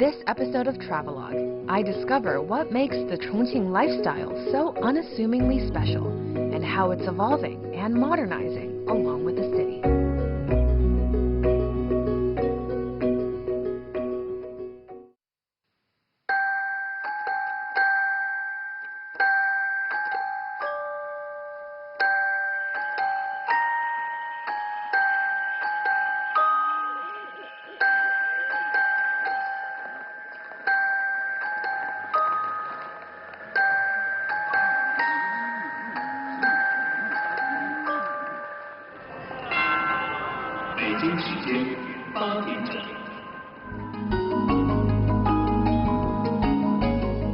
this episode of Travelogue, I discover what makes the Chongqing lifestyle so unassumingly special and how it's evolving and modernizing along with the city.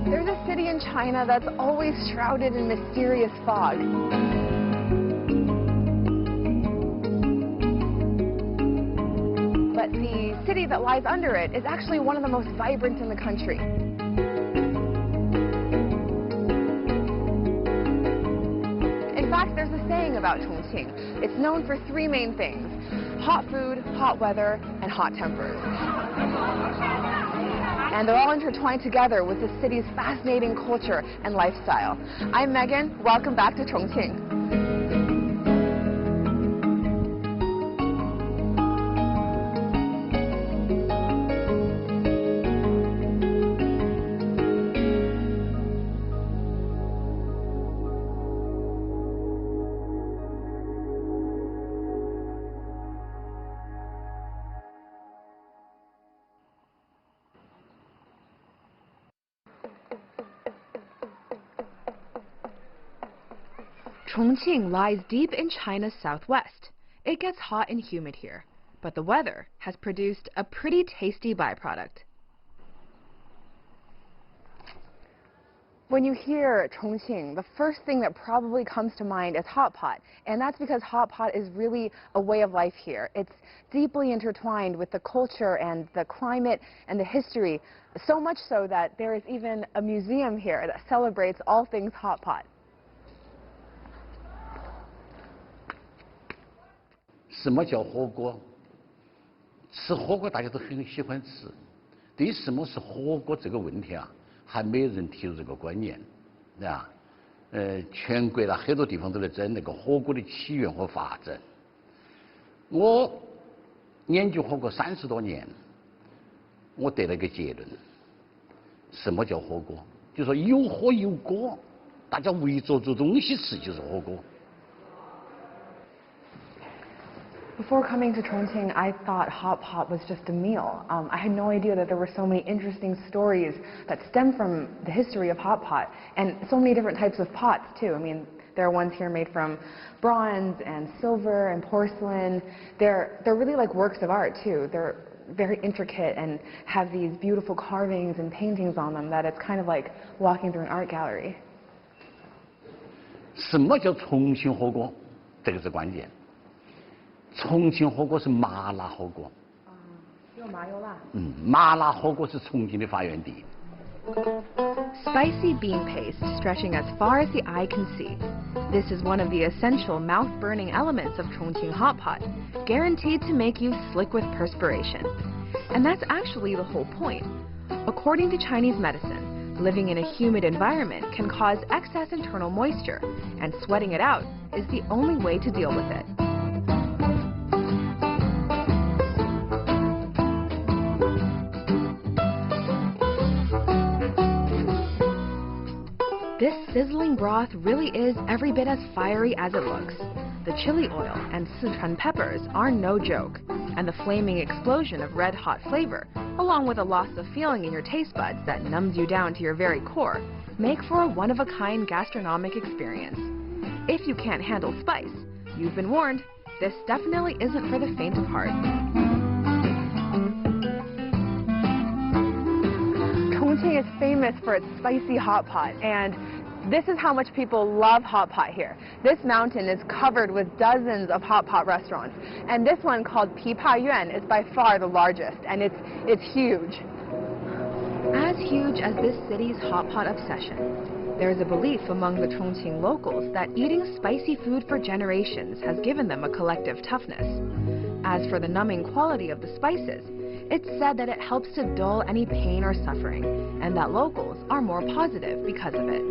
There's a city in China that's always shrouded in mysterious fog. But the city that lies under it is actually one of the most vibrant in the country. In fact, there's a saying about Chongqing. It's known for three main things: hot food, hot weather, and hot tempers. And they're all intertwined together with the city's fascinating culture and lifestyle. I'm Megan. Welcome back to Chongqing. Chongqing lies deep in China's southwest. It gets hot and humid here, but the weather has produced a pretty tasty byproduct. When you hear Chongqing, the first thing that probably comes to mind is hot pot. And that's because hot pot is really a way of life here. It's deeply intertwined with the culture and the climate and the history, so much so that there is even a museum here that celebrates all things hot pot. 什么叫火锅？吃火锅大家都很喜欢吃。对于什么是火锅这个问题啊，还没有人提出这个观念，是吧？全国很多地方都在争那个火锅的起源和发展。我研究火锅30多年，我得了一个结论：什么叫火锅？就说有火有锅，大家围着做东西吃就是火锅。 Before coming to Chongqing, I thought hot pot was just a meal. I had no idea that there were so many interesting stories that stem from the history of hot pot, and so many different types of pots too. I mean, there are ones here made from bronze and silver and porcelain. They're really like works of art too. They're very intricate and have these beautiful carvings and paintings on them that it's kind of like walking through an art gallery. 什么叫重庆火锅？这个是关键。 重庆火锅是麻辣火锅。又麻又辣。麻辣火锅是重庆的发源地。 Spicy bean paste stretching as far as the eye can see. This is one of the essential mouth-burning elements of Chongqing hot pot, guaranteed to make you slick with perspiration. And that's actually the whole point. According to Chinese medicine, living in a humid environment can cause excess internal moisture, and sweating it out is the only way to deal with it. This sizzling broth really is every bit as fiery as it looks. The chili oil and Sichuan peppers are no joke, and the flaming explosion of red-hot flavor, along with a loss of feeling in your taste buds that numbs you down to your very core, make for a one-of-a-kind gastronomic experience. If you can't handle spice, you've been warned, this definitely isn't for the faint of heart. Chongqing is famous for its spicy hot pot, and this is how much people love hot pot here. This mountain is covered with dozens of hot pot restaurants, and this one called Pipa Yuan is by far the largest, and it's huge. As huge as this city's hot pot obsession, there's a belief among the Chongqing locals that eating spicy food for generations has given them a collective toughness. As for the numbing quality of the spices, It's said that it helps to dull any pain or suffering, and that locals are more positive because of it.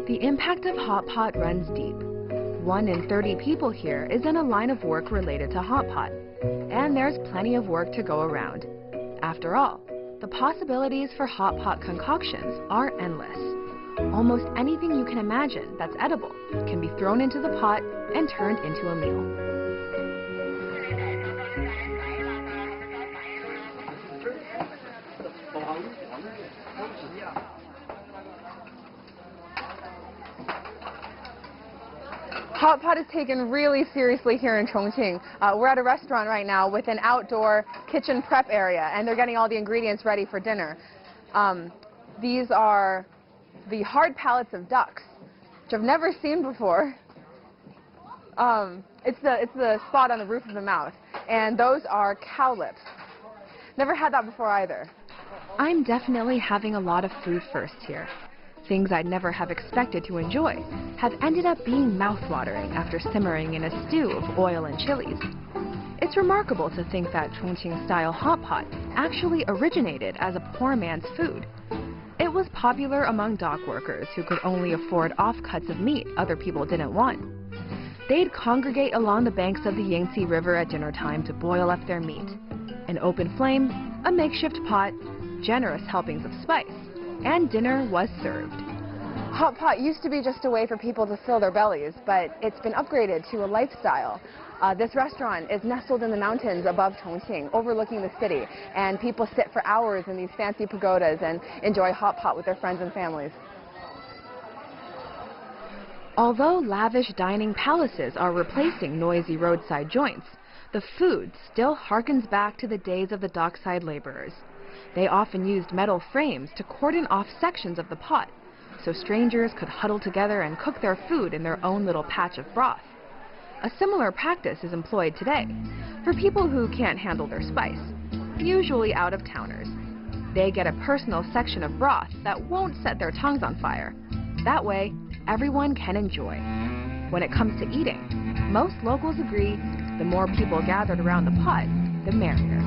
The impact of hot pot runs deep. 1 in 30 people here is in a line of work related to hot pot, and there's plenty of work to go around. After all, the possibilities for hot pot concoctions are endless. Almost anything you can imagine that's edible can be thrown into the pot and turned into a meal. Hot pot is taken really seriously here in Chongqing. We're at a restaurant right now with an outdoor kitchen prep area, and they're getting all the ingredients ready for dinner. These are the hard pellets of ducks, which I've never seen before. It's the spot on the roof of the mouth, and those are cow lips. Never had that before either. I'm definitely having a lot of food first here. Things I'd never have expected to enjoy have ended up being mouth-watering after simmering in a stew of oil and chilies. It's remarkable to think that Chongqing-style hot pot actually originated as a poor man's food. It was popular among dock workers who could only afford offcuts of meat other people didn't want. They'd congregate along the banks of the Yangtze River at dinner time to boil up their meat. An open flame, a makeshift pot, generous helpings of spice, and dinner was served. Hot pot used to be just a way for people to fill their bellies, but it's been upgraded to a lifestyle. This restaurant is nestled in the mountains above Chongqing, overlooking the city, and people sit for hours in these fancy pagodas and enjoy hot pot with their friends and families. Although lavish dining palaces are replacing noisy roadside joints, the food still harkens back to the days of the dockside laborers. They often used metal frames to cordon off sections of the pot, so strangers could huddle together and cook their food in their own little patch of broth. A similar practice is employed today for people who can't handle their spice, usually out-of-towners. They get a personal section of broth that won't set their tongues on fire. That way, everyone can enjoy. When it comes to eating, most locals agree the more people gathered around the pot, the merrier.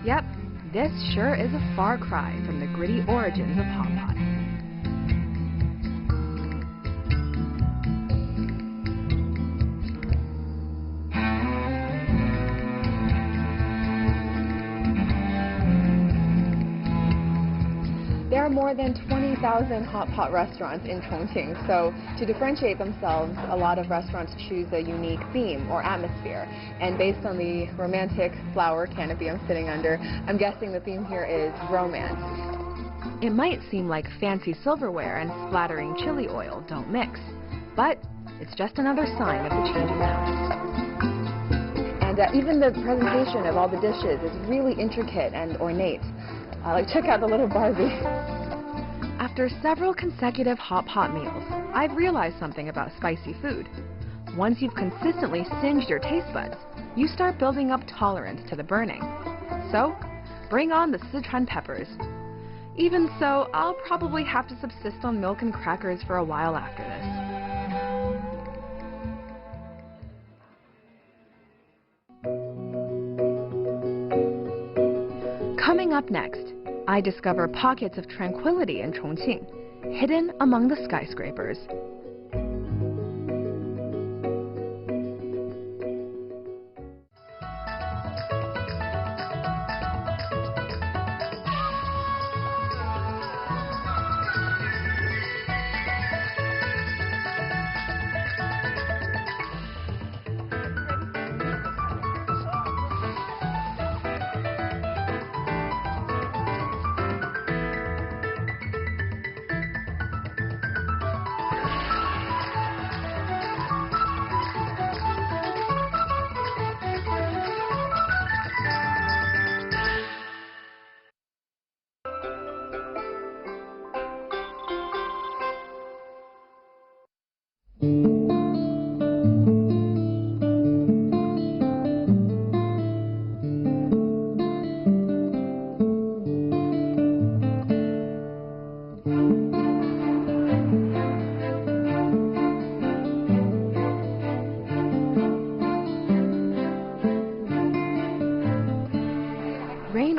Yep, this sure is a far cry from the gritty origins of hot pot. There are more than 20,000 hot pot restaurants in Chongqing, so to differentiate themselves, a lot of restaurants choose a unique theme or atmosphere. And based on the romantic flower canopy I'm sitting under, I'm guessing the theme here is romance. It might seem like fancy silverware and splattering chili oil don't mix, but it's just another sign of the changing times. And even the presentation of all the dishes is really intricate and ornate. Like, check out the little Barbie. After several consecutive hot pot meals, I've realized something about spicy food. Once you've consistently singed your taste buds, you start building up tolerance to the burning. So, bring on the Sichuan peppers. Even so, I'll probably have to subsist on milk and crackers for a while after this. Coming up next, I discover pockets of tranquility in Chongqing, hidden among the skyscrapers.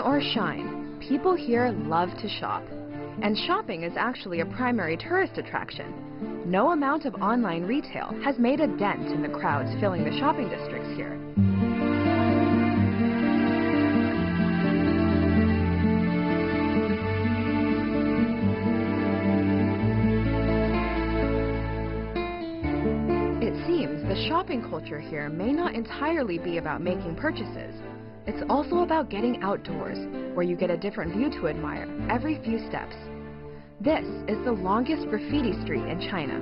or shine, people here love to shop. And shopping is actually a primary tourist attraction. No amount of online retail has made a dent in the crowds filling the shopping districts here. It seems the shopping culture here may not entirely be about making purchases. It's also about getting outdoors, where you get a different view to admire every few steps. This is the longest graffiti street in China.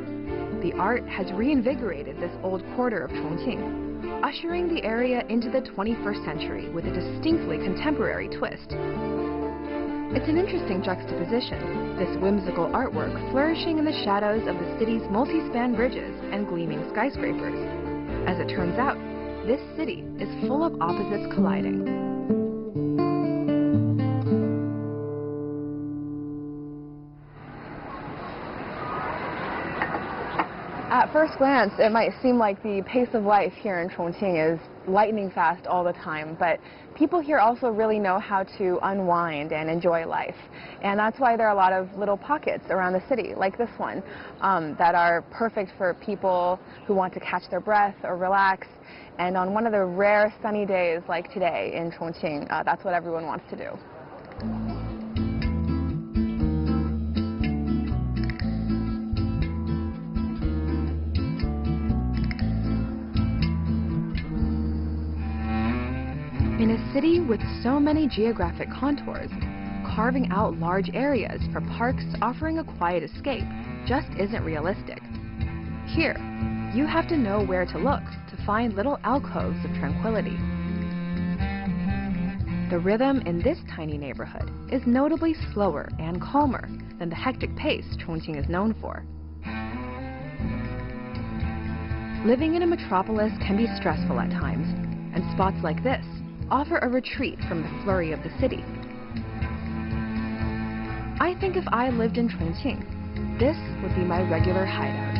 The art has reinvigorated this old quarter of Chongqing, ushering the area into the 21st century with a distinctly contemporary twist. It's an interesting juxtaposition, this whimsical artwork flourishing in the shadows of the city's multi-span bridges and gleaming skyscrapers. As it turns out, this city is full of opposites colliding. At first glance, it might seem like the pace of life here in Chongqing is lightning fast all the time, but people here also really know how to unwind and enjoy life. And that's why there are a lot of little pockets around the city, like this one, that are perfect for people who want to catch their breath or relax. And on one of the rare sunny days like today in Chongqing, that's what everyone wants to do. In a city with so many geographic contours, carving out large areas for parks offering a quiet escape just isn't realistic. Here, you have to know where to look to find little alcoves of tranquility. The rhythm in this tiny neighborhood is notably slower and calmer than the hectic pace Chongqing is known for. Living in a metropolis can be stressful at times, and spots like this offer a retreat from the flurry of the city. I think if I lived in Chongqing, this would be my regular hideout.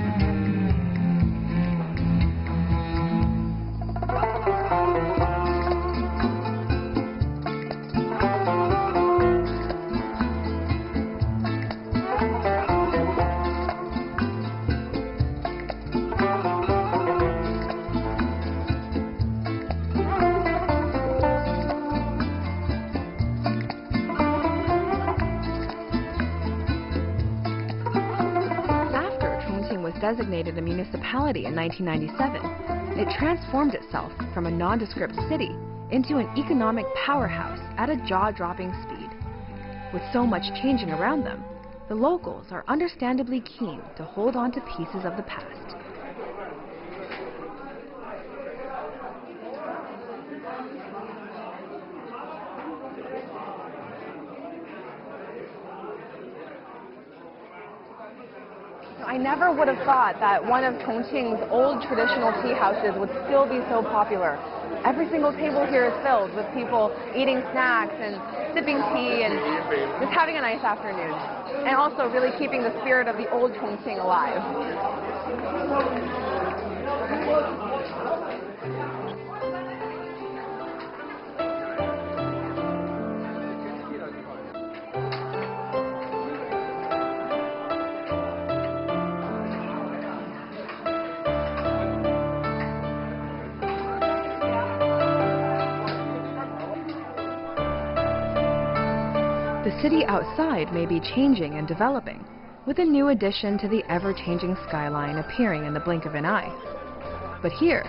Designated a municipality in 1997, it transformed itself from a nondescript city into an economic powerhouse at a jaw-dropping speed. With so much changing around them, the locals are understandably keen to hold on to pieces of the past. I never would have thought that one of Chongqing's old traditional tea houses would still be so popular. Every single table here is filled with people eating snacks and sipping tea and just having a nice afternoon. And also really keeping the spirit of the old Chongqing alive. The city outside may be changing and developing, with a new addition to the ever-changing skyline appearing in the blink of an eye. But here,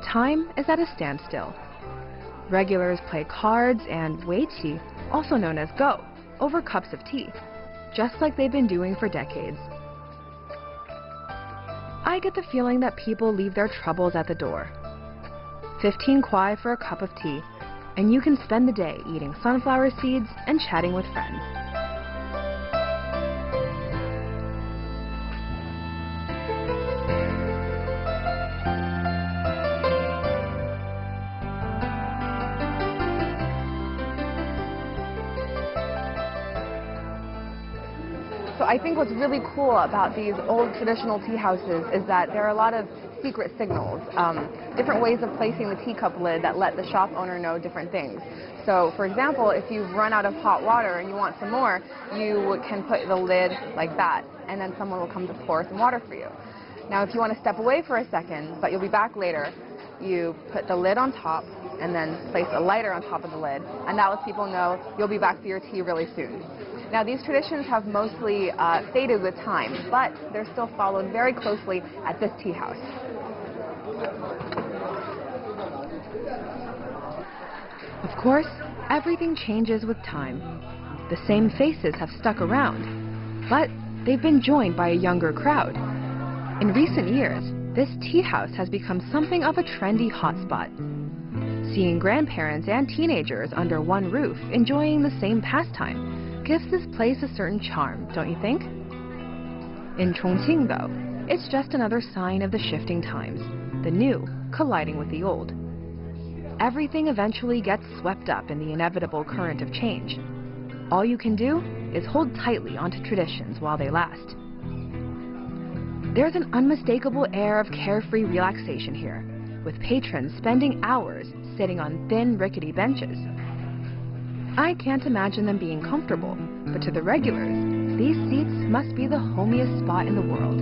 time is at a standstill. Regulars play cards and weiqi, also known as go, over cups of tea, just like they've been doing for decades. I get the feeling that people leave their troubles at the door. 15 kuai for a cup of tea, and you can spend the day eating sunflower seeds and chatting with friends. So I think what's really cool about these old traditional tea houses is that there are a lot of secret signals, different ways of placing the teacup lid that let the shop owner know different things. So, for example, if you've run out of hot water and you want some more, you can put the lid like that, and then someone will come to pour some water for you. Now, if you want to step away for a second, but you'll be back later, you put the lid on top and then place a lighter on top of the lid, and that lets people know you'll be back for your tea really soon. Now, these traditions have mostly faded with time, but they're still followed very closely at this tea house. Of course, everything changes with time. The same faces have stuck around, but they've been joined by a younger crowd. In recent years, this tea house has become something of a trendy hotspot. Seeing grandparents and teenagers under one roof enjoying the same pastime gives this place a certain charm, don't you think? In Chongqing, though, it's just another sign of the shifting times, the new colliding with the old. Everything eventually gets swept up in the inevitable current of change. All you can do is hold tightly onto traditions while they last. There's an unmistakable air of carefree relaxation here, with patrons spending hours sitting on thin, rickety benches. I can't imagine them being comfortable, but to the regulars, these seats must be the homiest spot in the world.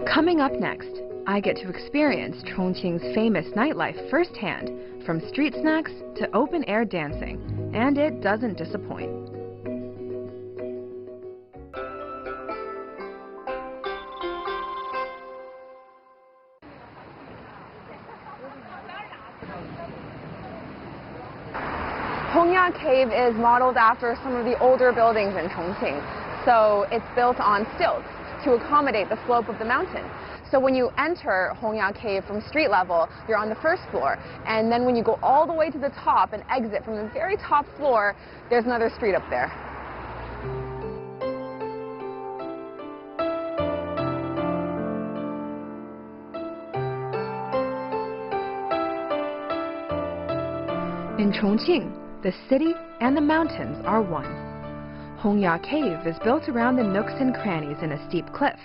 Coming up next, I get to experience Chongqing's famous nightlife firsthand, from street snacks to open-air dancing, and it doesn't disappoint. Hongya Cave is modeled after some of the older buildings in Chongqing, so it's built on stilts to accommodate the slope of the mountain. So when you enter Hongya Cave from street level, you're on the first floor, and then when you go all the way to the top and exit from the very top floor, there's another street up there. In Chongqing, the city and the mountains are one. Hongya Cave is built around the nooks and crannies in a steep cliff.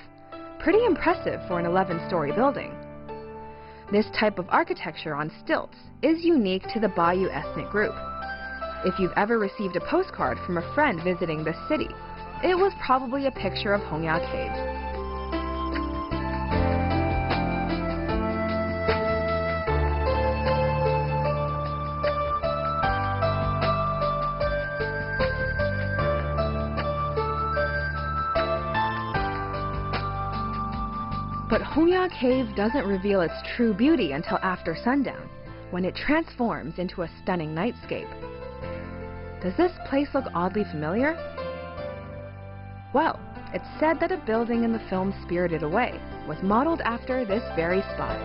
Pretty impressive for an 11-story building. This type of architecture on stilts is unique to the Bayou ethnic group. If you've ever received a postcard from a friend visiting this city, it was probably a picture of Hongya Cave. But Hongya Cave doesn't reveal its true beauty until after sundown, when it transforms into a stunning nightscape. Does this place look oddly familiar? Well, it's said that a building in the film Spirited Away was modeled after this very spot.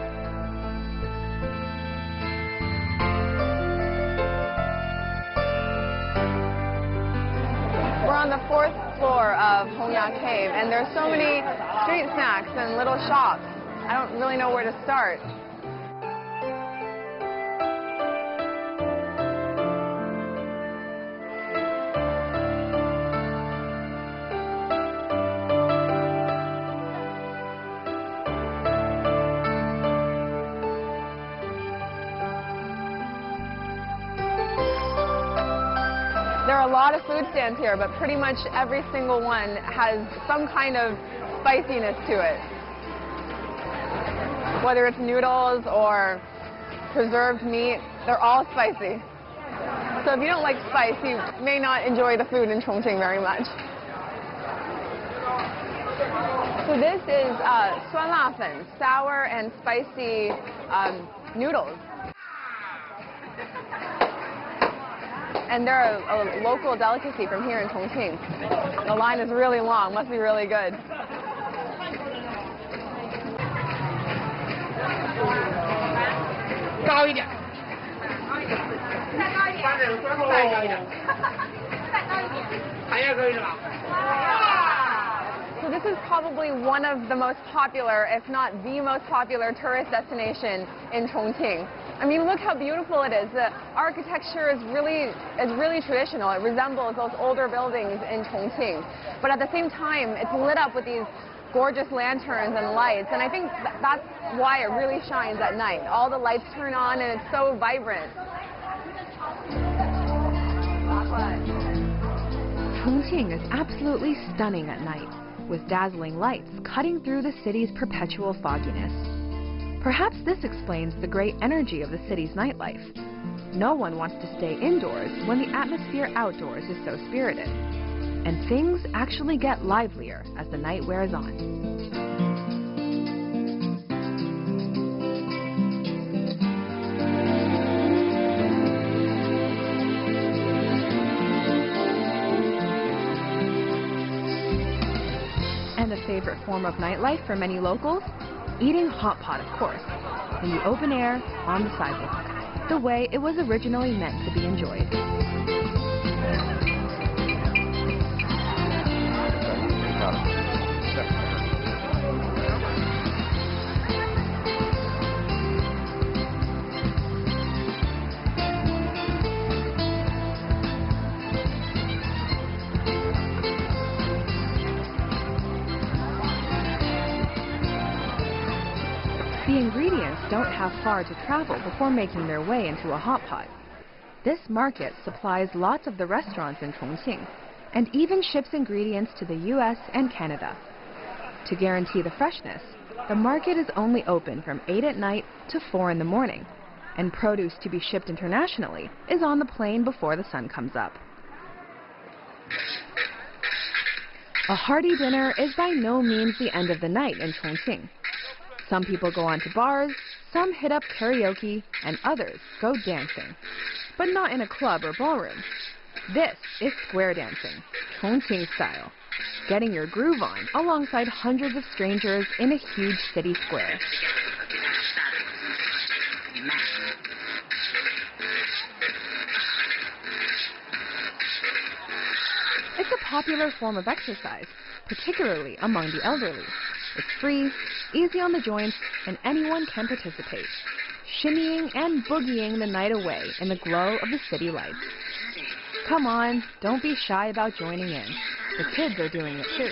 We're on the fourth floor of Hongya Cave, and there's so many street snacks and little shops. I don't really know where to start. There are a lot of food stands here, but pretty much every single one has some kind of spiciness to it. Whether it's noodles or preserved meat, they're all spicy. So if you don't like spice, you may not enjoy the food in Chongqing very much. So this is 酸辣粉, sour and spicy noodles. And they're a local delicacy from here in Chongqing. The line is really long, must be really good. So this is probably one of the most popular, if not the most popular tourist destination in Chongqing. I mean, look how beautiful it is. The architecture is really traditional. It resembles those older buildings in Chongqing. But at the same time, it's lit up with these gorgeous lanterns and lights. And I think that's why it really shines at night. All the lights turn on and it's so vibrant. Chongqing is absolutely stunning at night, with dazzling lights cutting through the city's perpetual fogginess. Perhaps this explains the great energy of the city's nightlife. No one wants to stay indoors when the atmosphere outdoors is so spirited. And things actually get livelier as the night wears on. And a favorite form of nightlife for many locals? Eating hot pot, of course, in the open air, on the sidewalk, the way it was originally meant to be enjoyed. The ingredients don't have far to travel before making their way into a hot pot. This market supplies lots of the restaurants in Chongqing and even ships ingredients to the US and Canada. To guarantee the freshness, the market is only open from 8 at night to 4 in the morning, and produce to be shipped internationally is on the plane before the sun comes up. A hearty dinner is by no means the end of the night in Chongqing. Some people go on to bars, some hit up karaoke, and others go dancing. But not in a club or ballroom. This is square dancing, Chongqing style, getting your groove on alongside hundreds of strangers in a huge city square. It's a popular form of exercise, particularly among the elderly. It's free, easy on the joints, and anyone can participate, shimmying and boogieing the night away in the glow of the city lights. Come on, don't be shy about joining in. The kids are doing it too.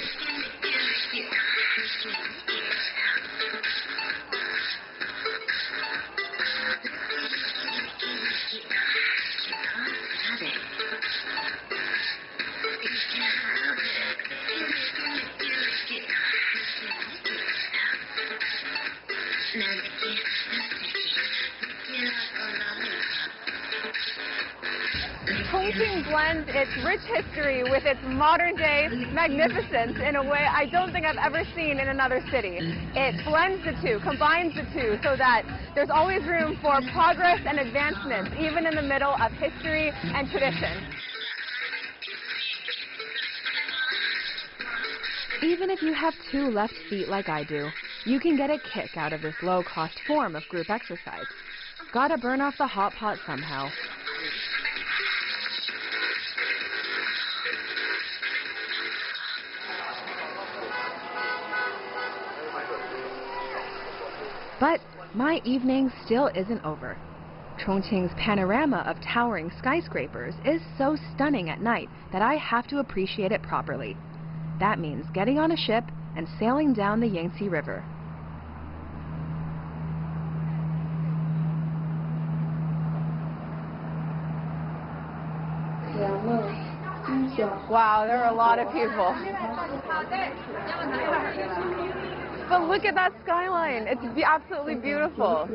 Chongqing blends its rich history with its modern-day magnificence in a way I don't think I've ever seen in another city. It blends the two, combines the two, so that there's always room for progress and advancement, even in the middle of history and tradition. Even if you have 2 left feet like I do, you can get a kick out of this low-cost form of group exercise. Gotta burn off the hot pot somehow. But my evening still isn't over. Chongqing's panorama of towering skyscrapers is so stunning at night that I have to appreciate it properly. That means getting on a ship and sailing down the Yangtze River. Wow, there are a lot of people. But look at that skyline. It's absolutely beautiful.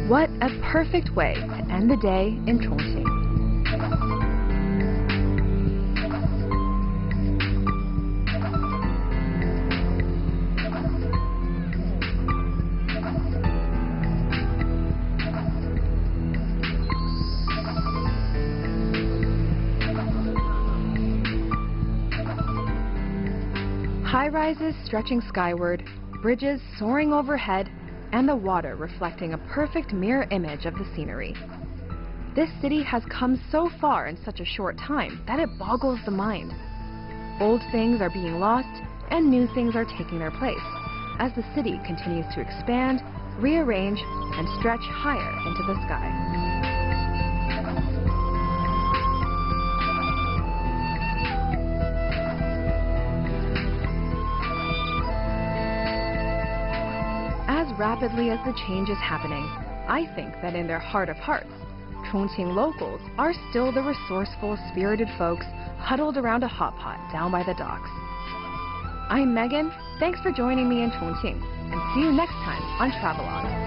What a perfect way to end the day in Chongqing. High-rises stretching skyward, bridges soaring overhead, and the water reflecting a perfect mirror image of the scenery. This city has come so far in such a short time that it boggles the mind. Old things are being lost, and new things are taking their place, as the city continues to expand, rearrange, and stretch higher into the sky. As rapidly as the change is happening, I think that in their heart of hearts, Chongqing locals are still the resourceful, spirited folks huddled around a hot pot down by the docks. I'm Megan, thanks for joining me in Chongqing, and see you next time on Travelog.